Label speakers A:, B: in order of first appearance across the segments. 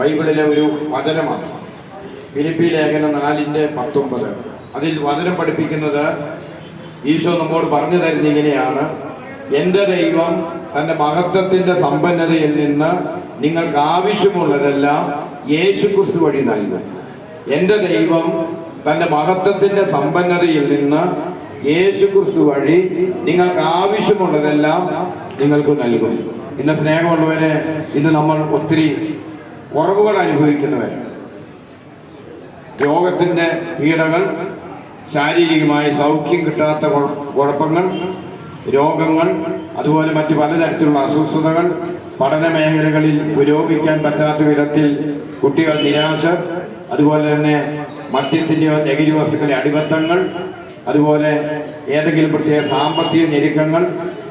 A: ബൈബിളിലെ ഒരു വചനമാണ്. ഫിലിപ്പി ലേഖനം 4:19. അതിൽ വചനം പഠിപ്പിക്കുന്നത് ഈശോ നമ്മോട് പറഞ്ഞു തരുന്ന ഇങ്ങനെയാണ്: എൻ്റെ ദൈവം തന്റെ മഹത്വത്തിന്റെ സമ്പന്നതയിൽ നിന്ന് നിങ്ങൾക്ക് ആവശ്യമുള്ളതെല്ലാം യേശുക്രിസ്തു വഴി നൽകും. എൻ്റെ ദൈവം തന്റെ മഹത്വത്തിന്റെ സമ്പന്നതയിൽ നിന്ന് യേശുക്രിസ്തു വഴി നിങ്ങൾക്ക് ആവശ്യമുള്ളതെല്ലാം നിങ്ങൾക്ക് നൽകും. ഇന്ന് സ്നേഹമുള്ളവരെ, ഇന്ന് നമ്മൾ ഒത്തിരി കുറവുകൾ അനുഭവിക്കുന്നവർ. രോഗത്തിന്റെ പീഡകൾ, ശാരീരികമായി സൗഖ്യം കിട്ടാത്ത കുഴപ്പങ്ങൾ, രോഗങ്ങൾ, അതുപോലെ മറ്റു പലതരത്തിലുള്ള അസ്വസ്ഥതകൾ, പഠന മേഖലകളിൽ പുരോഗമിക്കാൻ പറ്റാത്ത വിധത്തിൽ കുട്ടികൾ നിരാശ, അതുപോലെ തന്നെ മദ്യത്തിൻ്റെയോ ലഹരി വസ്തുക്കളുടെ അടിമത്തങ്ങൾ, അതുപോലെ ഏതെങ്കിലും പ്രത്യേക സാമ്പത്തിക ഞെരുക്കങ്ങൾ,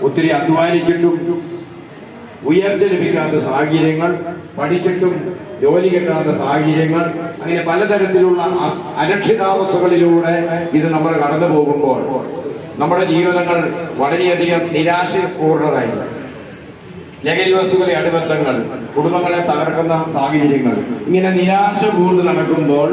A: ഒത്തിരി അധ്വാനിച്ചിട്ടും ഉയർച്ച ലഭിക്കാത്ത സാഹചര്യങ്ങൾ, പഠിച്ചിട്ടും ജോലി കിട്ടാത്ത സാഹചര്യങ്ങൾ, അങ്ങനെ പലതരത്തിലുള്ള അരക്ഷിതാവസ്ഥകളിലൂടെ ഇത് നമ്മൾ കടന്നു പോകുമ്പോൾ നമ്മുടെ ജീവിതങ്ങൾ വളരെയധികം നിരാശപൂർണ്ണതായി. ലഹരി വസ്തുക്കളുടെ അടിമത്തങ്ങൾ, കുടുംബങ്ങളെ തകർക്കുന്ന സാഹചര്യങ്ങൾ, ഇങ്ങനെ നിരാശ പൂണ്ട് നടക്കുമ്പോൾ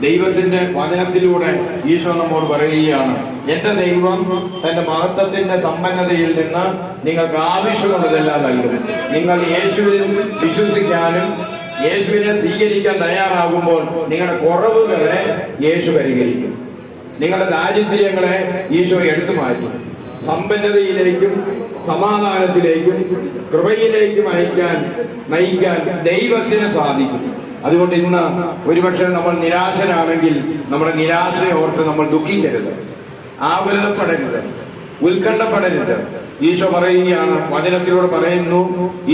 A: ദൈവത്തിന്റെ വചനത്തിലൂടെ ഈശോ നമ്മോട് പറയുകയാണ്: എന്റെ ദൈവം തന്റെ മഹത്വത്തിന്റെ സമ്പന്നതയിൽ നിന്ന് നിങ്ങൾക്ക് ആവശ്യമുള്ളതെല്ലാം നൽകും. നിങ്ങൾ യേശുവിൽ വിശ്വസിക്കാനും യേശുവിനെ സ്വീകരിക്കാൻ തയ്യാറാകുമ്പോൾ നിങ്ങളുടെ കുറവുകളെ യേശു പരിഹരിക്കും. നിങ്ങളുടെ ദാരിദ്ര്യങ്ങളെ ഈശോ എടുത്തു മാറ്റും. സമ്പന്നതയിലേക്കും സമാധാനത്തിലേക്കും കൃപയിലേക്കും നയിക്കാൻ ദൈവത്തിന് സാധിക്കും. അതുകൊണ്ട് ഇന്ന് ഒരുപക്ഷെ നമ്മൾ നിരാശരാണെങ്കിൽ നമ്മുടെ നിരാശയെ ഓർത്ത് നമ്മൾ ദുഃഖിക്കരുത്, ആകുലപ്പെടരുത്, ഉത്കണ്ഠപ്പെടരുത്. ഈശോ പറയുകയാണ്, വചനത്തിലൂടെ പറയുന്നു,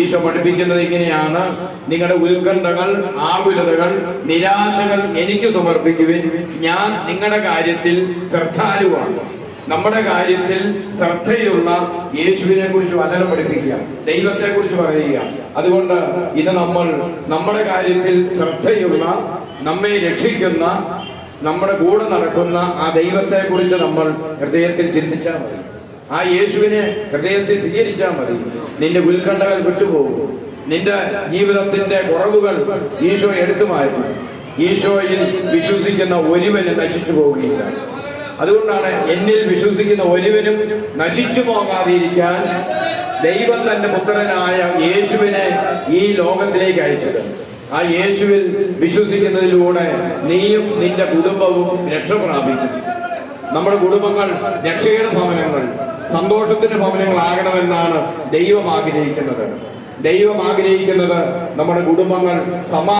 A: ഈശോ പഠിപ്പിക്കുന്നത് ഇങ്ങനെയാണ്: നിങ്ങളുടെ ഉത്കണ്ഠകൾ, ആകുലതകൾ, നിരാശകൾ എനിക്ക് സമർപ്പിക്കുവിൻ. ഞാൻ നിങ്ങളുടെ കാര്യത്തിൽ ശ്രദ്ധാലുവാണ്. നമ്മുടെ കാര്യത്തിൽ ശ്രദ്ധയുള്ള യേശുവിനെ കുറിച്ച് വചനം പഠിപ്പിക്കുക, ദൈവത്തെ കുറിച്ച് പറയുക. അതുകൊണ്ട് ഇത് നമ്മൾ നമ്മുടെ കാര്യത്തിൽ ശ്രദ്ധയുള്ള, നമ്മെ രക്ഷിക്കുന്ന, നമ്മുടെ കൂടെ നടക്കുന്ന ആ ദൈവത്തെ കുറിച്ച് നമ്മൾ ഹൃദയത്തിൽ ചിന്തിച്ചാൽ മതി. ആ യേശുവിനെ ഹൃദയത്തിൽ സ്വീകരിച്ചാൽ മതി. നിന്റെ ഉത്കണ്ഠകൾ വിട്ടുപോകും. നിന്റെ ജീവിതത്തിന്റെ കുറവുകൾ ഈശോ എടുത്തു മാറ്റും. ഈശോയിൽ വിശ്വസിക്കുന്ന ഒരുവന് നശിച്ചു പോവുകയില്ല. അതുകൊണ്ടാണ് എന്നിൽ വിശ്വസിക്കുന്ന ഒരുവനും നശിച്ചു പോകാതിരിക്കാൻ ദൈവം തന്റെ പുത്രനായ യേശുവിനെ ഈ ലോകത്തിലേക്ക് അയച്ചത്. ആ യേശുവിൽ വിശ്വസിക്കുന്നതിലൂടെ നീയും നിന്റെ കുടുംബവും രക്ഷ പ്രാപിക്കും. നമ്മുടെ കുടുംബങ്ങൾ രക്ഷയുടെ ഭവനങ്ങൾ, സന്തോഷത്തിന്റെ ഭവനങ്ങളാകണമെന്നാണ് ദൈവം ആഗ്രഹിക്കുന്നത്. ദൈവം ആഗ്രഹിക്കുന്നത് നമ്മുടെ കുടുംബങ്ങൾ